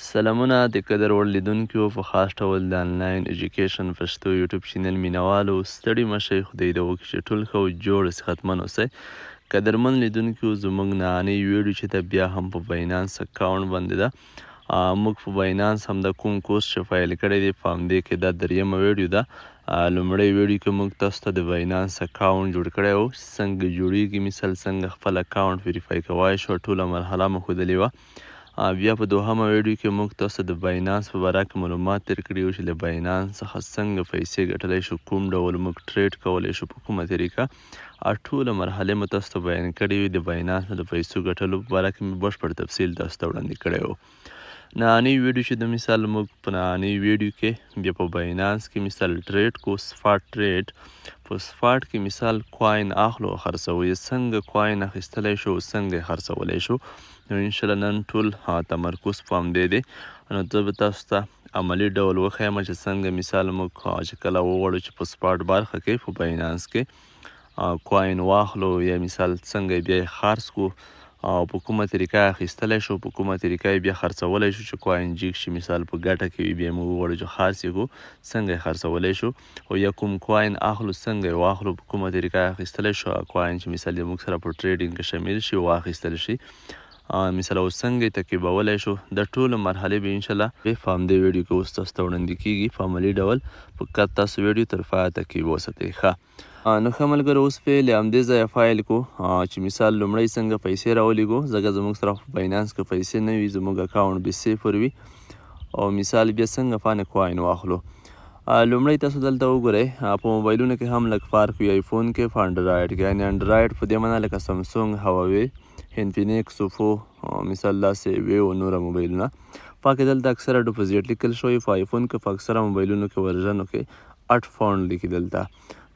سلامونه د قدر وړ لیدونکو په خاص ډول د انلاین ایجوکیشن پښتو یوټیوب چینل مینوالو ستړي مشئ خدای دې وکړي چې ټول ښه او جوړ صحتمند اوسئ. قدرمن لیدونکو زموږ نننۍ ویډیو چې ده بیا هم په باینانس اکاونټ باندې ده. موږ په باینانس همدا کوم کورس چې فایل کړی دی په همدې کې دا دریمه ویډیو ده. لومړۍ ویډیو کې موږ تاسو ته د باینانس اکاونټ جوړ کړی و چې څنګه جوړیږي، مثال څنګه خپل اکاونټ ویریفای کوای شو، ټوله مرحله مو ښودلې وه. بیا په دوهمه ویډیو کې موږ تاسو د باینانس په باره کې معلومات تېر کړي وو چې له باینانس څخه څنګه پیسې ګټلی شو، کوم ډول موږ ټریډ کولی شو، په کومه طریقه ټوله مرحلې مو تاسو ته بیان کړې وي. د باینانس نه د پیسو ګټلو په باره کې مې بشپړ تفصیل تاسو ته وړاندې کړی و. نننۍ ویډیو چې د مثال موږ په نننۍ ویډیو کې بیا په باینانس کې مثال ټریډ کو، سپاټ ټریډ. په سپاټ کې مثال کوین اخلو او خرڅوو، څنګه کوین اخیستلی شو، څنګه یې خرڅولی شو. نو انشاءالله نن ټول تمرکز په همدې دی. نو زه به تاسو ته عملي ډول وښیم چې څنګه مثال موږ چې کله وغواړو چې په سپاټ برخه کې په باینانس کې کوین واخلو یا مثال څنګه بیا یې خرڅ کړو او په کومه طریقه اخیستلی شو، په کومه طریقه یې بیا خرڅولی شو چې کوین جیګ شي، مثال په ګټه کې وي، بیا موږ وغواړو چې خرڅ یې کړو څنګه یې خرڅولی شو. او یا کوم کوین اخلو څنګه یې واخلو، په کومه طریقه اخیستلی شو کوین چې مثال یې موږ سره په ټریډینګ کې شامل شي واخیستل شي، مثال او څنګه یې تعقیبولی شو. د ټولو مرحلې به انشاءالله په همدې ویډیو کې اوس تاسو ته وړاندې کیږي په عملي ډول. فقط تاسو ویډیو تر پایه تعقیب وساتئ. نو ښه ملګرو، اوس به له همدې ځایه فایل کو چې مثال لومړی څنګه پیسې راولیږو، ځکه زموږ سره په باینانس کې پیسې نه وي، زموږ اکاونټ بې صفر وي. او مثال بیا څنګه پانې کوین واخلو. لومړی تاسو دلته وګورئ په موبایلونو کې هم لږ فرق وي، آیفون کې په انډرایډ کې، یعنې انډرایډ په دې معنا لکه سمسونګ، هواوی، انفینکس، اوپو، مثال داسې ویو نوره موبایلونه پاکې دلته اکثره ډپوزیټ لیکل شوی. په آیفون کې په اکثره موبایلونو کې ورژنو کې 8 فونډ لیکي. دلته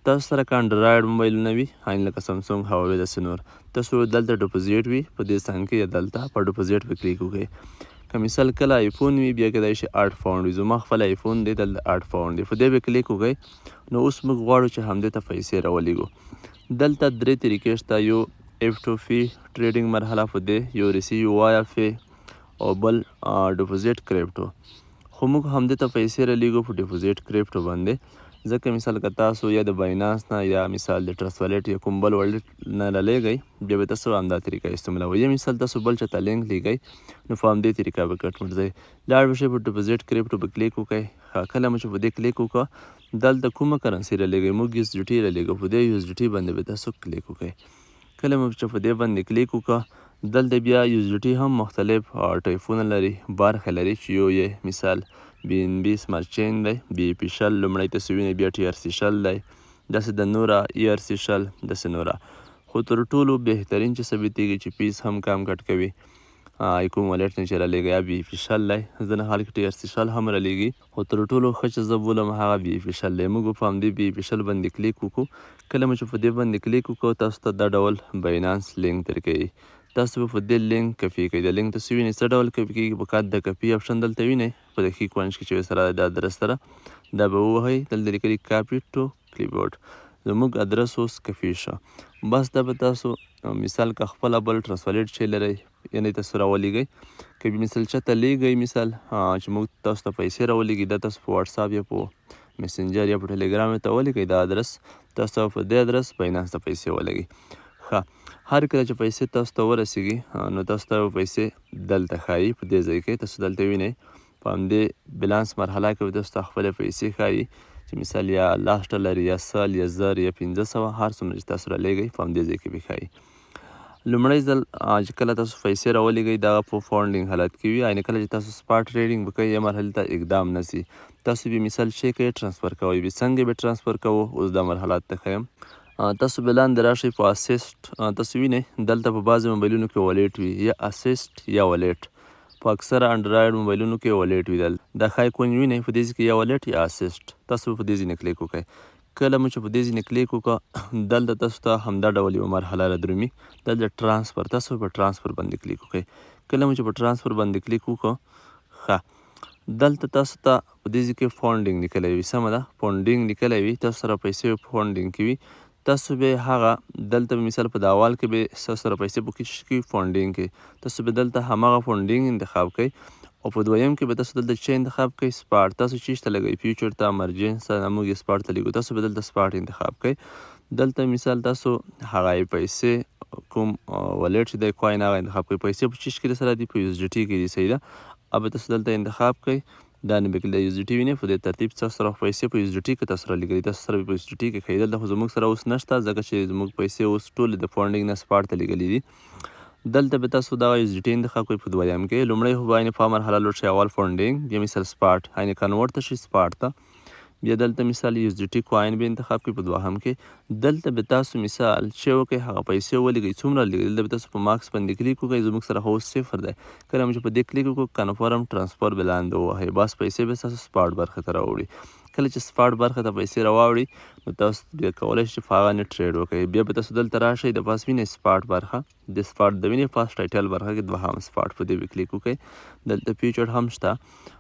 تاسو سره که انډرایډ موبایلونه وي لکه سمسونګ، هواوی، داسې نور، تاسو دلته ډپوزیټ وي په دې څنګ کې یا دلته په ډپوزیټ په کلیک وکړئ. که مثال کله آیفون وي بیا کیدای شي 8 فونډ وي، زما خپل آیفون دی دلته 8 فونډ دی، په دې به کلیک وکړئ. نو اوس موږ غواړو چې همدې ته پیسې راولیږو. دلته درې طریقې شته، یو F2P ټریډینګ مرحله په دې، یو RCUYFA او بل ډپوزیټ کریپټو. خو موږ همدې ته پیسې رالیږو په ډپوزیټ کریپټو باندې، ځکه مثال که تاسو یا د باینانس نه یا مثال د ټرست والټ یا کوم بل والټ نه رالیږئ بیا به تاسو همدا طریقه استعمالوئ. یا مثال تاسو بل چاته لینک لیږئ نو په همدې طریقه به ګټ مټ ځئ. لاړ به شئ په ډپوزیټ کریپټو به کلیک وکړئ. کله مو چې په دې کلیک وکړه دلته کومه کرنسي رالیږئ، موږ USDT رالیږو، په دې USDT باندې به تاسو کلیک وکړئ. کله مو چې په دې باندې کلیک وکړه دلته بیا USDT هم مختلف ټایپونه لري، برخې لري چې یو یې مثال BNB سمارټ چین دی، BEP شل لومړی تاسو وینئ، بیا TRC شل دی، داسې د نوره ERC شل، داسې نوره. خو تر ټولو بهترین چې ثابتېږي چې پیس هم کم کټ کوي کوم والټ نه چې رالیږي یا BEP شل دی، ځینې خلک TRC شل هم رالیږي، خو تر ټولو ښه چې زه بولم هغه BEP شل دی. موږ په همدې BEP شل باندې کلیک وکړو. کله مو چې په دې باندې کلیک وکړو تاسو ته دا ډول باینانس لینک درکوي، تاسو به په دې لینک کپي کوئ. د لینک تاسو وینئ څه ډول کپي کېږي، په کات د کپي آپشن دلته وینئ په د ښي کونج کې چې سره د ادرس سره دا به ووهئ، دلته لیکلي کاپي ټو کلیبورډ، زموږ ادرس اوس کپي شو. بس دا به تاسو مثال که خپله بل ټرست والټ چې لرئ یعنې تاسو راولیږئ، که مثال چاته لیږئ مثال چې موږ تاسو ته پیسې راولیږي، دا تاسو په واتساپ یا په میسنجر یا په ټلیګرام ته ولیکئ دا ادرس، تاسو ته په دې ادرس باینانس ته پیسې ولګي. هر کله چې پیسې تاسو ته ورسیږي نو تاسو ته پیسې دلته ښایي په دې ځای کې، تاسو دلته وینئ په همدې بلانس مرحله کې به تاسو ته خپلې پیسې ښایي چې مثال یا $10 یا 100 یا 1000 یا 1500 هر څومره چې تاسو رالیږئ په همدې ځای کې به ښایي. لومړی ځل چې کله تاسو پیسې راولیږئ دغه په فونډینګ حالت کې وي، یعنې کله چې تاسو سپاټ ټریډینګ به کوئ یا مرحلې ته اقدام نه سي، تاسو به مثال چیک یې ټرانسفر کوئ. به څنګه به ټرانسفر کوو اوس دا مرحلات ته ښیم. تاسو به لاندې راشئ په اسیسټ، تاسو وینئ دلته په بعضې موبایلونو کې والټ وي، یا اسیسټ یا والټ، په اکثره انډرایډ موبایلونو کې والټ وي. دا ښای کونج وینئ په دې کې یا والټ یا اسیسټ، تاسو په دې ځینې کلیک وکړئ. کله مو چې په دې ځینې کلیک وکړه دلته تاسو ته همدا ډول یوه مرحله رادرومي، دلته ټرانسفر، تاسو په ټرانسفر باندې کلیک وکړئ. کله مو چې په ټرانسفر باندې کلیک وکړه دلته تاسو ته په دې ځای کې فونډینګ لیکلی وي، سمه ده، فونډینګ لیکلی وي، تاسو سره پیسې په فونډینګ کې وي، تاسو به هغه دلته مثال په د اول کې به تاسو سره پیسې په کې فونډینګ کې، تاسو به دلته هماغه فونډینګ انتخاب کړئ او په دویم کې به تاسو دلته چې انتخاب کوئ سپاټ، تاسو چې ته لګوئ فیوچر ته مرجنس ته موږ یې سپاټ ته لګو، تاسو به دلته سپاټ انتخاب کوئ. دلته مثال تاسو هغه پیسې کوم ولیټ چې دی کوین هغه انتخاب کوئ. پیسې په چیش کې سره دي په یو اس ډي ټي کې دي، صحیح ده. اب تاسو دلته انتخاب کوئ دا نه به یو اس ډي ټي وینئ په دې ترتیب تاسو سره پیسې په یو اس ډي ټي کې تاسو سره لګوي، تاسو سره په یو اس ډي ټي کې ښیي. دلته خو زموږ سره اوس نشته ځکه چې زموږ پیسې اوس ټولې د فونډینګ نه سپاټ ته لګلي دي. دلته به تاسو دغه یو اس ډي ټي انتخاب کوئ په دویم کې. لومړی خو به عین په مرحله لوډ شي اول فونډینګ، بیا مثال سپاټ عین کنورټ ته شي سپاټ ته، بیا دلته مثال یو اس ډي ټي کوین به انتخاب کړئ په دوهم کې. دلته به تاسو مثال چې وکړئ هغه پیسې ولګئ څومره لګئ، دلته به تاسو په ماکس باندې کلیک وکړئ. زموږ سره خو اوس صفر دی، کله چې په دې کلیک وکړو کنفرم ټرانسفر به لاندې ووهئ، بس پیسې به ستاسو سپاټ برخې ته راوړي. کله چې سپاټ برخې ته پیسې راواوړي نو تاسو بیا کولی شئ په هغه نه ټریډ وکړئ. بیا به تاسو دلته راشئ د پاس وینئ سپاټ برخه، د سپاټ د وینې پاس ټایټل برخه کې دوهم سپاټ په دې به کلیک وکړئ. دلته فیوچر هم شته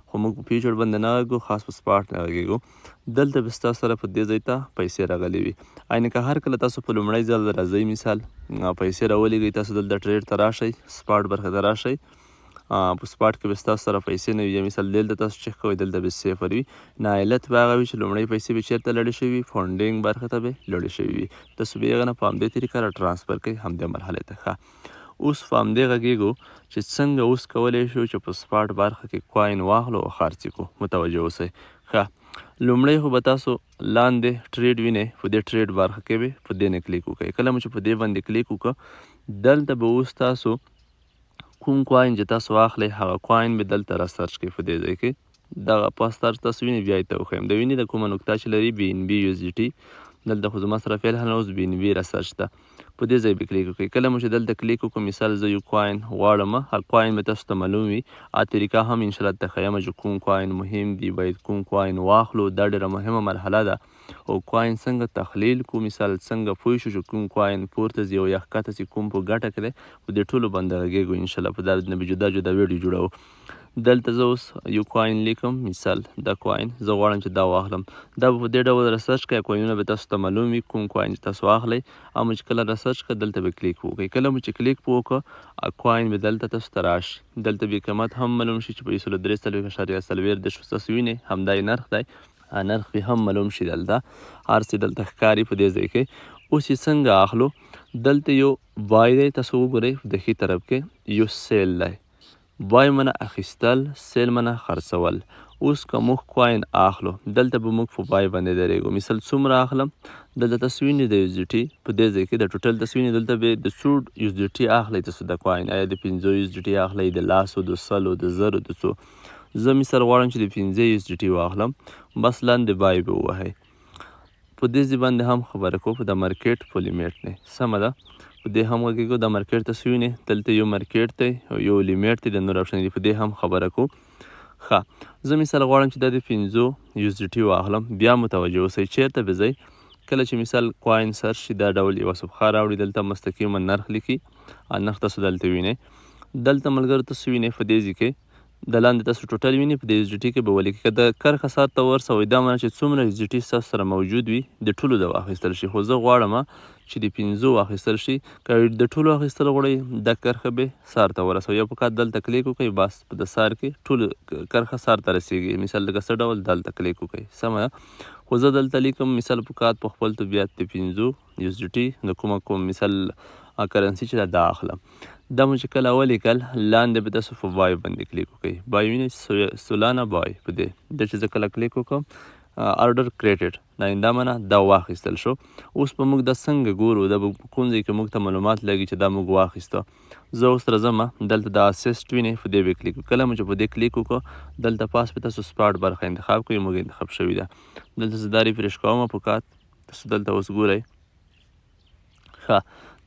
خو موږ په فیوچر باندې نه غږو، خاص په سپاټ نه غږیږو. دلته به ستاسو سره په دې ځای ته پیسې راغلي وي. عین که هر کله تاسو په لومړی ځل راځئ مثال پیسې راولېږئ، تاسو دلته ټریډ ته راشئ، سپاټ برخې ته راشئ. په سپاټ کې به ستاسو سره پیسې نه وي، مثال دلته تاسو چک کوئ دلته به صفر وي. ناعلت به هغه وي چې لومړی پیسې به چېرته لړې شوي وي، فونډینګ برخې ته به لړې شوي وي. تاسو به هغه نه په همدې طریقه را ټرانسفر کوئ همدې مرحلې ته. ښه اوس په همدې غږیږو چې څنګه اوس کولی شو چې په سپاټ برخه کې کوین واخلو او خرڅ کړو. متوجه اوسئ. ښه لومړی خو به تاسو لاندې ټریډ وینئ، په دې ټریډ برخه کې به په دې نه کلیک وکړئ. کله مو چې په دې باندې کلیک وکړه دلته به اوس تاسو کوم کوین چې تاسو واخلئ هغه کوین به دلته را سرچ کړئ په دې ځای کې. دغه پاس سرچ تاسو وینئ بیا یې ته وښیم. د وینې د کومه نقطه چې لري بي ان بي یو اس ډي ټي، دلته خو زما سره فعلا اوس بي ان بي را سرچ ده، په دې ځای به کلیک وکړئ. کله مو چې دلته کلیک وکړو مثال زه یو کوین غواړم، هر کوین به تاسو ته معلوم وي. طریقه هم انشاءالله درته ښیم چې کوم کوین مهم دي، باید کوم کوین واخلو، دا ډېره مهمه مرحله ده. او کوین څنګه تحلیل کو، مثال څنګه پوه شو چې کوم کوین پورته ځي او یا ښکته ځي، کوم په ګټه کې دی، په دې ټولو باندې غږیږو انشاءالله. په دا نه به جدا جدا ویډیو جوړوو. دلته زه اوس یو کوین لیکم، مثال دا کوین زه غواړم چې دا واخلم. دا به په دې ډول را سرچ کړئ، کوینونه به تاسو ته معلوم وي کوم کوین چې تاسو واخلئ. اما چې کله را سرچ کړه دلته به کلیک وکړئ. کله مو چې کلیک وکړه کوین به دلته تاسو ته راشي. دلته به قیمت هم معلوم شي چې په 143.40 تاسو وینئ همدا یې نرخ دی، نرخ به هم معلوم شي. دلته هر څه دلته ښکاري په دې ځای کې. اوس یې څنګه اخلو، دلته یو بای دی، تاسو وګورئ د ښي طرف کې یو سیل دی. بای منه اخیستل، سیل منه خرڅول. اوس که موږ کوین اخلو دلته به موږ په بای باندې درېږو. مثال څومره اخلم، دلته تاسو وینئ د یو اس ډي ټي په دې ځای کې د ټوټل تاسو وینئ دلته به د څو یو اس ډي ټي اخلئ تاسو د کوین، آیا د 15 یو اس ډي ټي اخلئ، د 100، د 100، د 1000، د 100. زه مثال غواړم چې د 15 یو اس ډي ټي واخلم، بس لاندې بای به ووهئ. په دې ځای باندې هم خبره کوو په د مارکیټ په لیمیټ نه، سمه ده. په دې هم غږیږو د مارکیټ تاسو وینئ دلته یو مارکیټ دی او یو لیمیټ دی، د نور اپشن دی، په دې هم خبره کوو. ښه زه مثال غواړم چې دا د 15 یو اس ډي ټي واخلم. بیا متوجه اوسئ چیرته به ځئ. کله چې مثال کوین سرچ شي دا ډول یوه صفحه راوړي، دلته مستقیما نرخ لیکي، نرخ تاسو دلته وینئ. دلته ملګرو تاسو وینئ په دې ځای کې د لاندې تاسو ټوټل وینئ، په دې یو اس ډي ټي کې به ولیکئ. که د کرښه سر ته ورسوئ دا معنی چې څومره یو اس ډي ټي ستاسو سره موجود وي د ټولو د واخیستل شي، خو زه غواړم چې د 15 واخیستل شي. که د ټولو اخیستل غواړئ دا کرښه به سر ته ورسوئ، یا فقط دلته کلیک وکړئ، بس په د سر کې ټولو کرښه سر ته رسیږي. مثال لکه څه ډول دلته کلیک وکړئ، سمه ده. خو زه دلته لیکم مثال فقط په خپل طبیعت د 15 یو اس ډي ټي د کوم مثال کرنسي چې دا اخلم. دا مو چې کله ولیکل لاندې به تاسو په بای باندې کلیک وکړئ. بای وینئ سولانا بای، په دې چې زه کله کلیک وکړم آرډر کریټډ دا معنی دا واخیستل شو. اوس به موږ دا څنګه ګورو، دا به کوم ځای کې موږ ته معلومات لګي چې دا موږ واخیسته. زه اوس راځم دلته د اسیسټ وینئ په دې به کلیک وکړو. کله مو چې په دې کلیک وکړو دلته پاس به تاسو سپاټ برخه انتخاب کړئ، موږ انتخاب شوي ده. دلته زه دا ریفرش کوم فقط تاسو دلته اوس ګورئ. ښه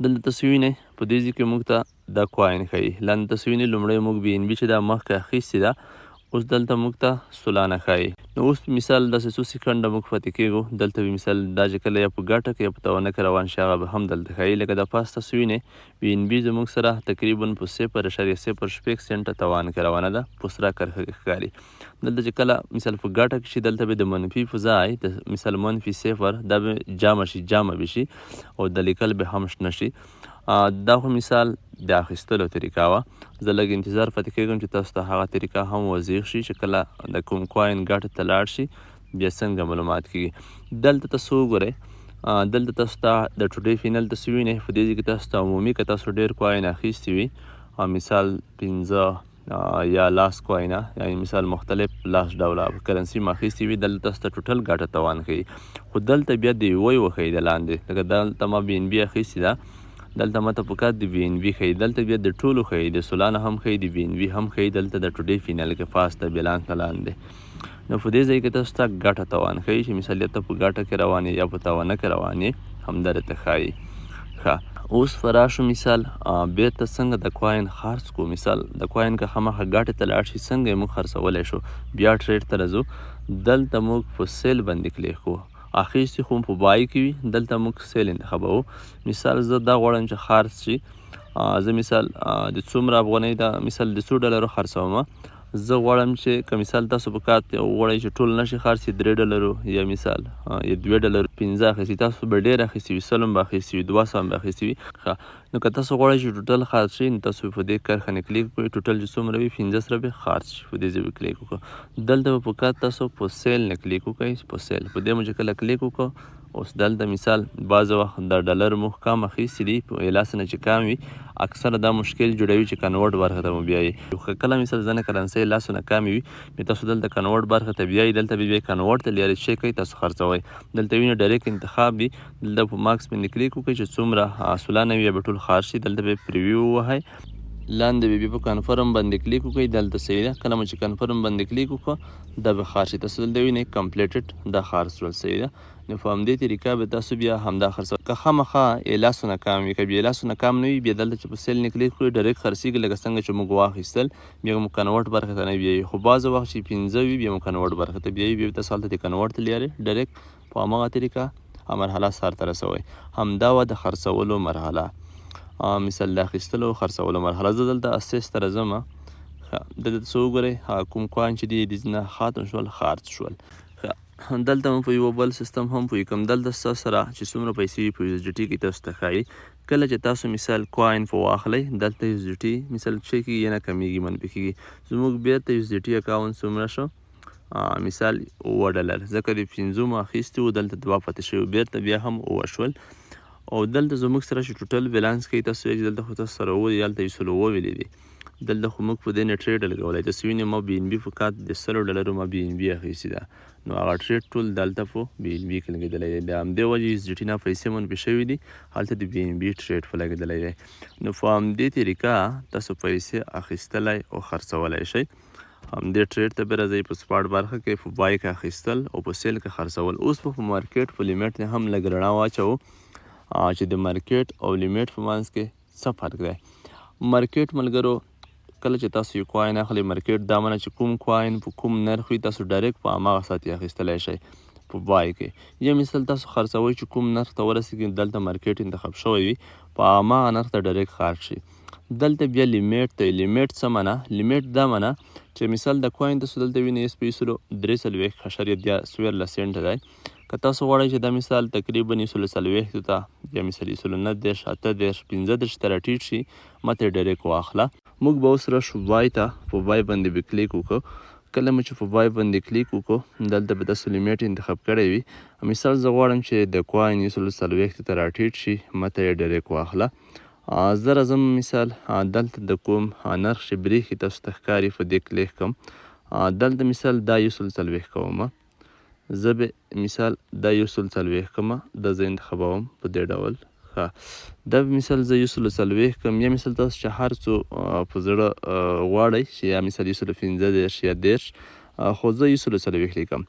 دلته تاسو وینئ په دې ځای کې موږ ته دا کوین ښیي. لاندې تاسو وینئ لومړی موږ بي ان بي چې دا مخکې اخیستې ده، اوس دلته موږ ته سولانا ښایي. نو اوس مثال داسې څو سیکنډه موږ پاتې کېږو، دلته به مثال دا چې کله یا په ګټه کې یا په تاوانه کې روان شي هغه به هم دلته ښایي. لکه دا پاس تاسو وینئ بي ان بي زموږ سره تقریبا په 0.06 سنټه تاوان کې روانه ده، په سره کرښه کې ښکاري. دلته چې کله مثال په ګټه کې شي دلته به د منفي په ځای د مثال -0 دا به جامع به شي او د لیکل به هم شنه شي. دا خو مثال د اخیستلو طریقه وه. زه لږ انتظار پاتې کېږم چې تاسو ته هغه طریقه هم وضیح شي چې کله د کوم کوین ګټه ته لاړ شي بیا څنګه معلومات کېږي. دلته تاسو وګورئ، دلته تاسو ته د ټوډے فینل تاسو وینئ، په دې ځای کې تاسو ته عمومي که تاسو ډېر کوین اخیستي وي، مثال 15 یا لاس کوینه، یعنې مثال مختلف لاس ډوله کرنسي مو اخیستي وي، دلته تاسو ته ټوټل ګټه توان ښیي. خو دلته بیا د یوه وښیي د لاندې، لکه دلته ما بي ان بي اخیستې ده، دلته ماته پکار د بي ان بي ښیي، دلته بیا د ټولو ښیي، د سولانا هم ښیي، د بي ان بي هم ښیي، دلته د ټوډے فینل کې فاست د بیلانس نه لاندې. نو په دې ځای کې تاسو ته ګټه توان ښیي چې مثال یا ته په ګټه کې روان یې یا په تاوانه کې روان یې، همدا درته ښایي. ښه، اوس به راشو مثال بېرته څنګه د کوین خرڅ کړو. مثال د کوین که خامخا ګټې ته لاړ شي څنګه یې موږ خرڅولی شو. بیا ټریډ ته راځو، دلته موږ په سیل باندې کلیک کوو. اخیستي خو په بای کې وي، دلته موږ سیل انتخابوو. مثال زه دا غواړم چې خرڅ شي، زه مثال د څومره افغانۍ ده، مثال د څو ډالرو خرڅومه. زه غواړم چې که مثال تاسو په کار وغواړئ چې ټول نشي خرڅ $3 یا مثال یا $2 15 اخیستي، تاسو به ډېر اخیستي وي، 100 به اخیستي وي، 200 به اخیستي وي. ښه، نو که تاسو غواړئ چې ټوټل خرڅ شي، نو تاسو په دې کرښه نه کلیک کړئ، ټوټل چې څومره وي 15 به خرڅ شي، په دې ځای به کلیک وکړو. دلته به په کار تاسو په سیل نه کلیک وکړئ، په سیل په دې مو چې کله کلیک وکړو، اوس دلته مثال بعض وخت د ډالر مو کم اخیستي دي، په لاس نه چې کم وي اکثره دا مشکل جوړوي چې کنورټ برخه ته مو بیایي. کله مثال ځنه کرنسۍ لاسو نه کم وي، نو تاسو دلته کنورټ برخه ته بیایي، دلته به بیا کنورټ ته لیارې شی کوي، تاسو خرڅوئ. دلته وینئ ډایرکټ انتخاب دي، دلته په ماکس باندې کلیک وکړئ چې څومره سولانا وي به ټول خرڅ شي. دلته به پریویو ووهئ، لاندې به بیا په کنفرم باندې کلیک وکړئ، دلته صحیح ده. کله مو چې کنفرم باندې کلیک وکړو دا به خرڅ شي، تاسو دلته وینئ کمپلیټډ دا خرڅ شول، صحیح ده. نو په همدې طریقه به تاسو بیا همدا خرڅوئ. که خامخا لاسو نه کم وي، که بیا لاسو نه کم نه وي، بیا دلته چې په سیل نه کلیک کړئ ډایرکټ خرڅېږي، لکه څنګه چې موږ واخیستل، بیا مو کنورټ برخه ته نه بیایي. خو بعض وخت چې 15 وي بیا مو کنورټ برخه ته بیایي، بیا تاسو هلته د کنورټ ته لیارې ډایرکټ په هماغه طریقه مرحله سرته رسوئ. همدا وه د خرڅولو مرحله، مثال د اخیستلو خرڅولو مرحله. زه دلته اسیس ته راځم، دلته څه وګورئ، کوم کوین چې دي د نه ختم شول، خرڅ شول. دلته مو په یو بل سیستم هم پوه کوم، دلته ستاسو سره چې څومره پیسې وي په یو ایس ډي ټي کې تاسو ته ښایي. کله چې تاسو مثال کوین په واخلئ، دلته یو ایس ډي ټي مثال څه کېږي، یا نه کمیږي، منفي کېږي. زموږ بیرته یو ایس ډي ټي اکاونټ څومره شو، مثال $7 ځکه د 15 مو اخیستي وو، دلته 2 پاتې شوي، بیرته بیا هم 7 شول. او دلته زموږ سره چې ټوټل بیلانس کوي، تاسو چې دلته خو تاسو سره 7 دي، هلته 107 ویلي دي، دلته خو موږ په دې نه ټریډ لګولی. تاسو وینئ ما بي ان بي په کار د $100 ما بي ان بي اخیستې ده، نو هغه ټریډ ټول دلته په بي ان بي کې لګېدلی دی. د همدې وجې ایس ډي ټي نه پیسې منفي شوي دي، هلته د بي ان بي ټریډ په لګېدلی دی. نو په همدې طریقه تاسو پیسې اخیستلی او خرڅولی شئ. همدې ټریډ ته بیا راځئ، په سپاټ برخه کې په بای کې اخیستل او په سیل کې خرڅول. اوس په مارکیټ په لیمیټ نه هم لږ رڼا واچوو چې د مارکیټ او لیمیټ په منځ کې څه فرق دی. مارکیټ ملګرو، کله چې تاسو یو کوین اخلئ، مارکیټ دا معنی چې کوم کوین په کوم نرخ وي، تاسو ډایرکټ په هماغه ساعت یې اخیستلی شئ په بای کې. یا مثال تاسو خرڅوئ چې کوم نرخ ته ورسېږي، دلته مارکیټ انتخاب شوی وي، په هماغه نرخ ته ډایرکټ خرڅ شي. دلته بیا لیمیټ دی. لیمیټ څه معنی؟ لیمیټ دا معنی چې مثال د کوین تاسو دلته وینئ $3.43 سنټ دی. که تاسو غواړئ چې دا مثال تقریبا 140 ته یا مثال 190 18 15 ته راټیټ شي، ماته یې ډایرکټ واخله. موږ به اوس راشو بای ته، په بای باندې به کلیک وکړو. کله مو چې په بای باندې کلیک وکړو، دلته به تاسو لیمیټ انتخاب کړی وي. مثال زه غواړم چې د کوین 140 ته راټیټ شي، ماته یې ډایرکټ واخله. زه راځم مثال دلته د کوم نرخ چې بریښي تاسو ته ښکاري، په دې کلیک کوم. دلته مثال دا 140 کومه، زه به مثال دا 140 کومه، دا زه انتخابوم په دې ډول. دا مثال زه 140 کوم، یا مثال تاسو چې هر څو په زړه غواړئ چې یا مثال 115 یا 10، خو زه 140 لیکم.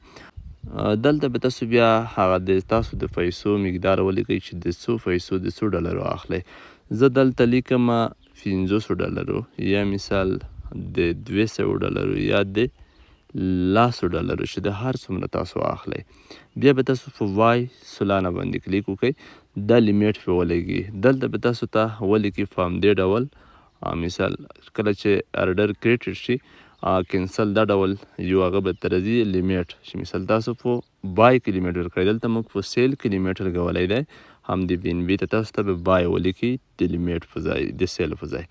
دلته به تاسو بیا هغه د تاسو د پیسو مقدار ولیکئ چې د څو پیسو د څو ډالرو اخلئ. زه دلته لیکم $500 یا مثال د $200 یا د $100 چې د هر څومره تاسو اخلئ. بیا به تاسو په وای سولانا باندې کلیک وکړئ، دا لیمیټ پرې ولګي. دلته به تاسو ته ولیکي په همدې ډول، مثال کله چې ارډر کریټډ شي کینسل، دا ډول یو هغه به ته راځي لیمیټ، چې مثال تاسو په بای کې لیمیټ ورکړئ، دلته موږ په سیل کې لیمیټ لګولی دی، همدې بي ان بي ته تاسو ته به بای ولیکي د لیمیټ په ځای د سیل په ځای.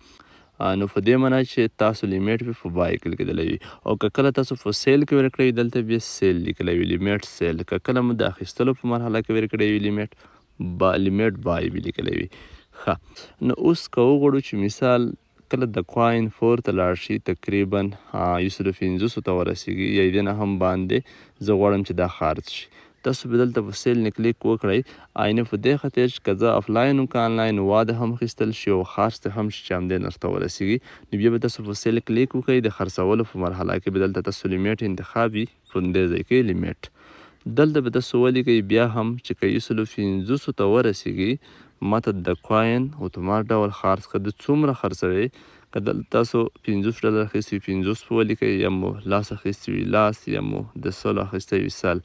نو په دې معنا چې تاسو لیمیټ به په بای کې لیکلی وي او که کله تاسو په سیل کې ورکړی دلته بیا سیل لیکلی وي لیمیټ سیل. که کله مو د اخیستلو په مرحله کې ورکړی وي لیمیټ بای به لیکلی وي. ښه نو اوس که وغواړو چې مثال کله د کوین 4 ته لاړ شي تقریبا 150 ته ورسیږي یا دې نه هم باندې زه غواړم چې دا خارج شي تاسو به دلته په سیل نه کلیک وکړئ آینه په دې خاطر چې که زه افلاین که آنلاین واده هم اخیستل شي او خرڅ ته هم شي چې همدې نرخ ته ورسیږي نو بیا به تاسو په سیل کلیک وکړئ د خرڅولو په مرحله کې به دلته تاسو لیمیټ انتخاب وي په همدې ځای کې لیمیټ دلته به تاسو ولیکئ بیا هم چې که 150 ته ورسیږي ماته د کوین اتومات ډول خرڅ که د څومره خرڅوئ که دلته تاسو 50 ډالر اخیستي وي 50 په ولیکئ یا مو لاس اخیستي وي لاس یا مو د سلو اخیستی وي سل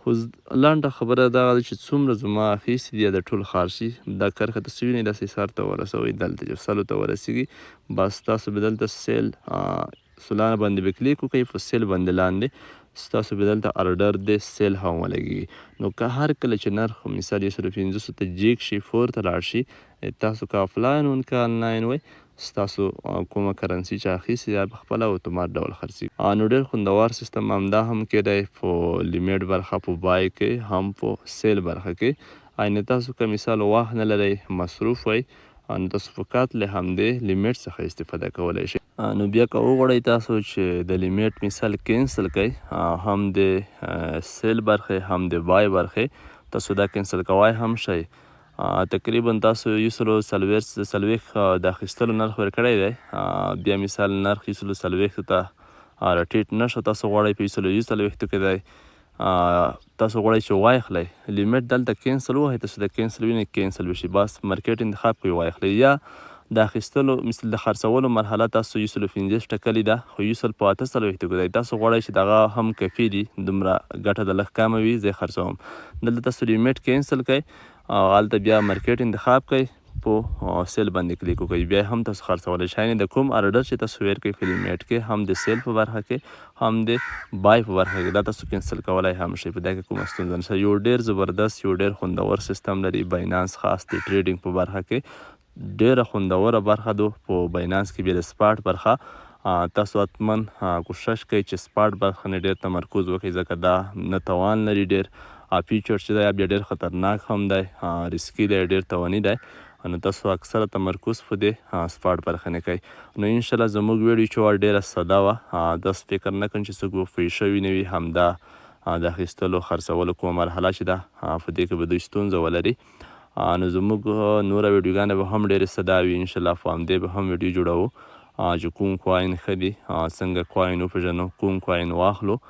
خو لنډه خبره دغه ده چې څومره زما اخیستي دي دا ټول خارج شي دا کرښه تاسو وینئ داسې سر ته ورسوئ دلته چې سلو ته ورسیږي بس تاسو به دلته سیل سلانه باندې به کلیک وکړئ په سیل باندې لاندې ستاسو به دلته آرډر د سیل هم ولګي نو که هر کله چې نرخ مثال 150 ته جیک شي 4 ته لاړ شي تاسو که افلاین ون که آنلاین وئ ستاسو کومه کرنسي چې اخیستې ده په خپله اتومات ډول خرڅېږي نو ډېر خوندور سیستم همدا هم کیدی په لیمیټ برخه په بای کې هم په سیل برخه کې اینه تاسو که مثال وخت نه لرئ مصروف وئ نو تاسو فقط له همدې لیمیټ څخه استفاده کولی شئ نو بیا که وغواړئ تاسو چې د لیمیټ مثال کینسل کړئ هم د سیل برخې هم د بای برخې تاسو دا کینسل کوای هم شئ تقریبا تاسو 140 د اخیستلو نرخ ورکړی دی بیا مثال نرخ 140 ته راټیټ نه شو تاسو غواړئ په 140 کې دی تاسو غواړئ چې واخلئ لیمیټ دلته کینسل ووهئ تاسو د کینسل وینئ کینسل وشي بس مارکیټ انتخاب کوئ واخلئ یا د اخیستلو مثل د خرڅولو مرحله تاسو 150 ټکلې ده خو 148 کې دی تاسو غواړئ چې دغه هم کفي دي دومره ګټه د لږ کمه وي زه یې خرڅوم دلته تاسو لیمیټ کینسل کړئ هلته بیا مارکیټ انتخاب کړئ په سیل باندې کلیک وکړئ بیا هم تاسو خرڅولی شئ د کوم آرډر چې تاسو ورکړئ په لیمیټ کې هم د سیل په برخه کې هم د بای په برخه کې دا تاسو کینسل کولی هم شئ په دا کې کومه ستونزه نشته یو ډېر زبردست یو ډېر خوندور سیستم لري باینانس خاص د ټریډینګ په برخه کې ډېره خوندوره برخه ده په باینانس کې بیا د سپاټ برخه تاسو حتما کوشش کوئ چې سپاټ برخه نه ډېر تمرکز وکړئ ځکه دا نه توان لري ډېر فیچر چې دی بیا ډېر خطرناک هم دی ریسکي دی ډېر تواني دی نو تاسو اکثره تمرکز په دې سپاټ برخه نه کوئ نو انشاءالله زموږ ویډیو چې وه ډېره ساده وه داسې فکر نه کوم چې څوک به پوه شوي نه وي همدا د اخیستلو خرڅولو کومه مرحله چې ده په دې کې به دوی ستونزه ولري نو زموږ نوره ویډیوګانې به هم ډېرې ساده وي انشاءالله په همدې به هم ویډیو جوړوو چې کوم کوین ښه دي څنګه کوین وپېژنو کوم کوین واخلو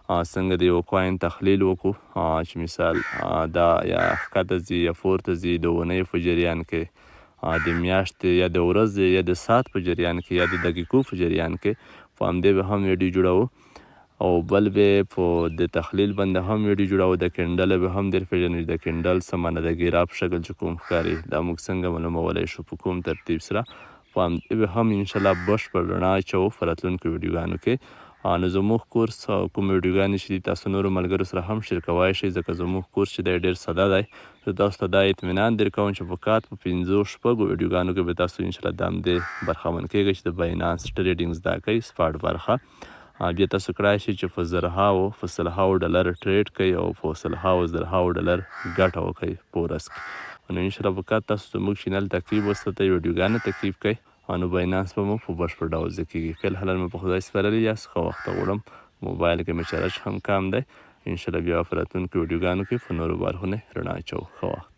څنګه د یو کوین تحلیل وکړو چې مثال دا یا ښکته ځي یا پورته ځي د اونۍ په جریان کې د میاشتې یا د ورځې یا د ساعت په جریان کې یا د دقیقو په جریان کې په همدې به هم ویډیو جوړوو او بل به په د تحلیل باندې هم ویډیو جوړوو د کینډل به هم در پېژنو د کینډل څه معنی د ګیراب شکل چې کوم ښکاري دا موږ څنګه معلومولی شو په کوم ترتیب سره په همدې به هم انشاءالله بشپړ رڼا اچوو په راتلونکو ویډیوګانو کې نو زموږ کورس کوم ویډیوګانې چې دي تاسو نورو ملګرو سره هم شیر کولی شئ ځکه زموږ کورس چې دی ډېر ساده دی زه تاسو ته دا اطمینان درکوم چې فقط په 5-6 ویډیوګانو کې به تاسو انشاءالله د همدې برخمن کیږئ چې د باینانس ټریډینګ زده کوئ سپاټ برخه بیا تاسو کړای شئ چې په زرهاو په سلهاو ډالر ټریډ کوئ او په سلهاو زرهاو ډالر ګټه وکړئ په ورځ کې نو انشاءالله فقط تاسو زموږ چینل تعقیب وساتئ ویډیوګانې تعقیب کړئ نو باینانس به مو په بشپړ ډول زده کیږي فی الحال مو په خدای سپارلی یاست ښه وخت غواړم موبایل کې مې چارج هم کم دی انشاءالله بیا په راتلونکو ویډیوګانو کې په نورو برخو نه رڼا اچوو ښه وخت